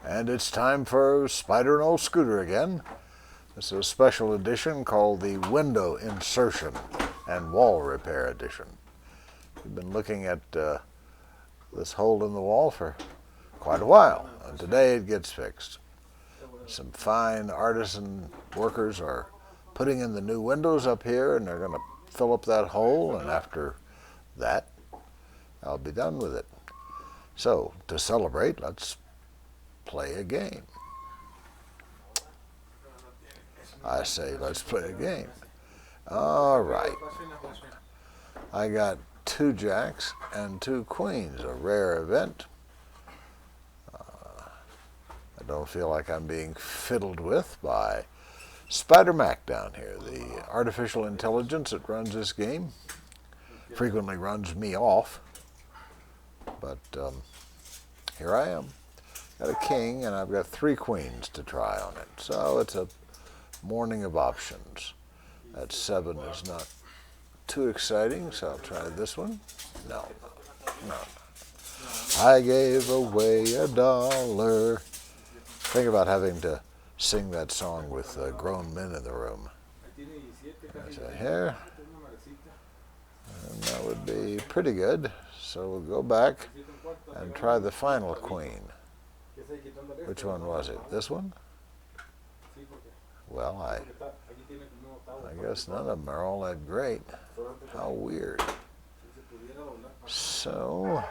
And it's time for Spider and Old Scooter again. This is a special edition called the Window Insertion and Wall Repair Edition. We've been looking at this hole in the wall for quite a while, and today it gets fixed. Some fine artisan workers are putting in the new windows up here, and they're going to fill up that hole, and after that, I'll be done with it. So, to celebrate, let's play a game. I say, let's play a game. All right. I got 2 jacks and 2 queens, a rare event. I don't feel like I'm being fiddled with by Spider Mac down here. The artificial intelligence that runs this game frequently runs me off. But here I am. Got a king, and I've got 3 queens to try on it. So it's a morning of options. That 7 is not too exciting, so I'll try this one. No. I gave away $1. Think about having to sing that song with grown men in the room. So here, and that would be pretty good. So we'll go back and try the final queen. Which one was it? This one? Well, I guess none of them are all that great. How weird. So,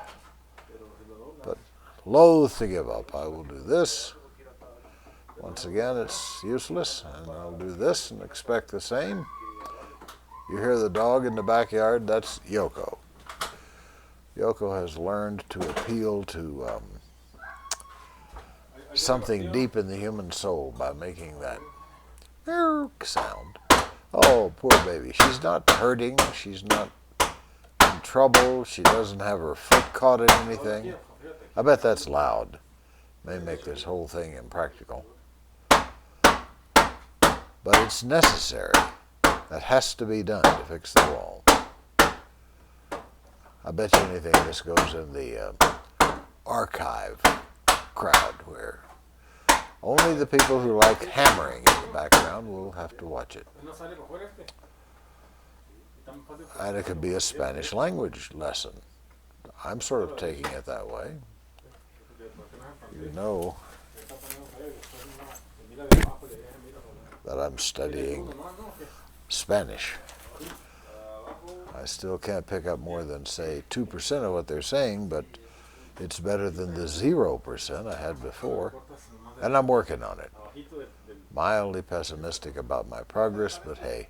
but loath to give up, I will do this. Once again, it's useless, and I'll do this and expect the same. You hear the dog in the backyard? That's Yoko. Yoko has learned to appeal to something deep in the human soul by making that sound. Oh, poor baby. She's not hurting. She's not in trouble. She doesn't have her foot caught in anything. I bet that's loud. May make this whole thing impractical. But it's necessary. That has to be done to fix the wall. I bet you anything this goes in the archive crowd where only the people who like hammering in the background will have to watch it. And it could be a Spanish language lesson. I'm sort of taking it that way. You know that I'm studying Spanish. I still can't pick up more than, say, 2% of what they're saying, but it's better than the 0% I had before, and I'm working on it. Mildly pessimistic about my progress, but hey,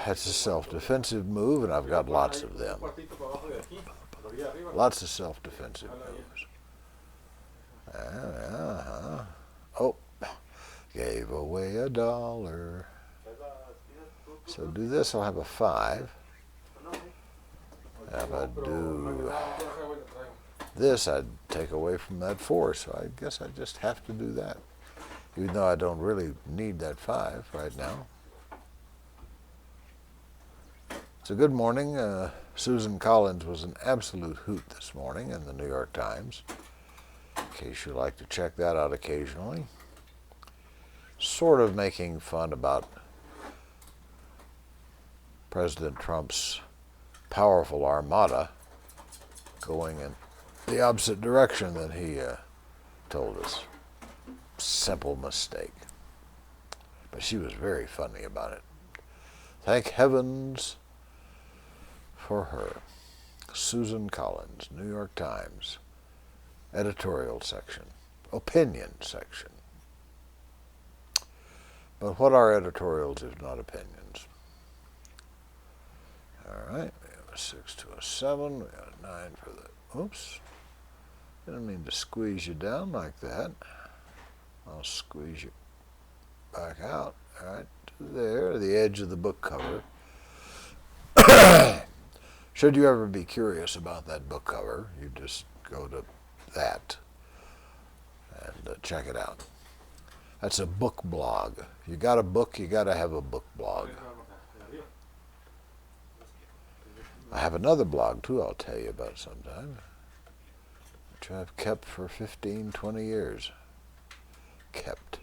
that's a self-defensive move, and I've got lots of them. Lots of self-defensive moves. Oh, gave away $1. So do this, I'll have a 5. If I do this, I'd take away from that 4, so I guess I just have to do that, even though I don't really need that 5 right now. So good morning. Susan Collins was an absolute hoot this morning in the New York Times, in case you like to check that out occasionally. Sort of making fun about President Trump's powerful armada going in the opposite direction than he told us. Simple mistake. But she was very funny about it. Thank heavens for her. Susan Collins, New York Times, editorial section, opinion section. But what are editorials if not opinions? All right, we have a 6 to a 7. We got a 9 for the, oops. Didn't mean to squeeze you down like that. I'll squeeze you back out. All right, to there, the edge of the book cover. Should you ever be curious about that book cover, you just go to that and check it out. That's a book blog. If you got a book, you got to have a book blog. I have another blog too I'll tell you about sometime. which I've kept for 15, 20 years. Kept.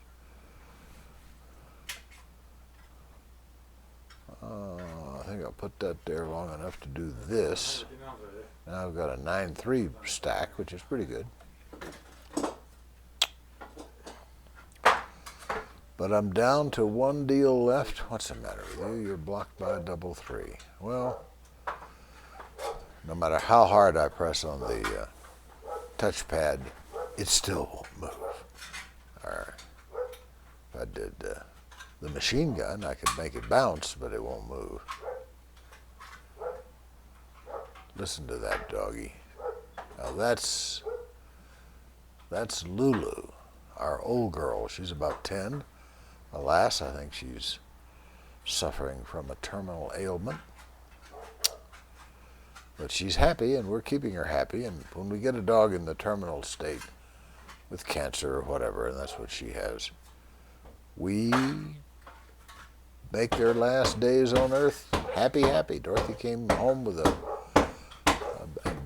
I think I'll put that there long enough to do this. Now I've got a 9-3 stack, which is pretty good. But I'm down to one deal left. What's the matter with you? You're blocked by a 3-3. Well, no matter how hard I press on the touchpad, it still won't move. All right. If I did the machine gun, I could make it bounce, but it won't move. Listen to that doggy. Now that's Lulu, our old girl. She's about 10. Alas, I think she's suffering from a terminal ailment. But she's happy, and we're keeping her happy. And when we get a dog in the terminal state with cancer or whatever, and that's what she has, we make their last days on earth happy, happy. Dorothy came home with a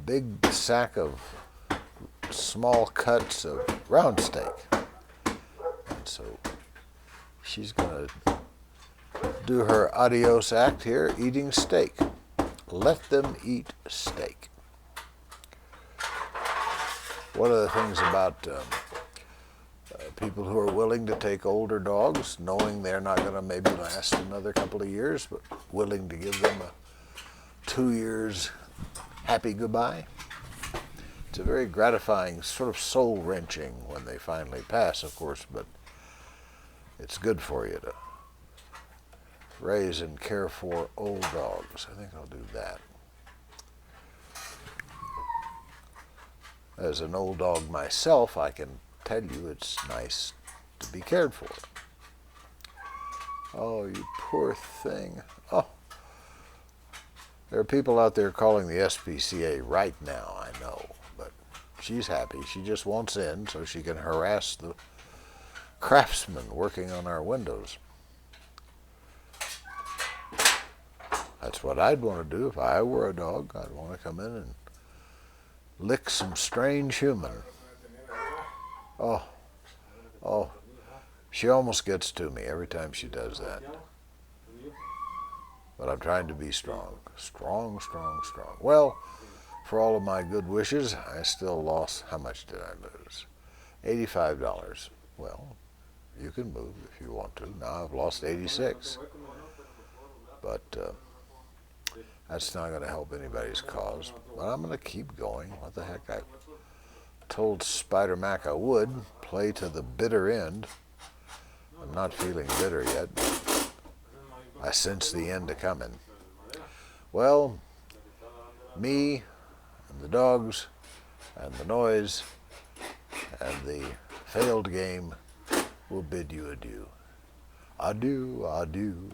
big sack of small cuts of round steak. And so she's going to do her adios act here, eating steak. Let them eat steak. One of the things about people who are willing to take older dogs, knowing they're not going to maybe last another couple of years, but willing to give them a 2 years happy goodbye. It's a very gratifying, sort of soul-wrenching when they finally pass, of course, but it's good for you to raise and care for old dogs. I think I'll do that. As an old dog myself, I can tell you it's nice to be cared for. Oh, you poor thing. Oh, there are people out there calling the SPCA right now, I know, but she's happy. She just wants in so she can harass the craftsmen working on our windows. That's what I'd want to do if I were a dog. I'd want to come in and lick some strange human. Oh, she almost gets to me every time she does that. But I'm trying to be strong. Strong, strong, strong. Well, for all of my good wishes, I still lost, how much did I lose? $85. Well, you can move if you want to. Now I've lost 86. But that's not going to help anybody's cause. But I'm going to keep going. What the heck? I told Spider Mac I would play to the bitter end. I'm not feeling bitter yet. I sense the end a-coming. Well, me and the dogs and the noise and the failed game will bid you adieu. Adieu, adieu.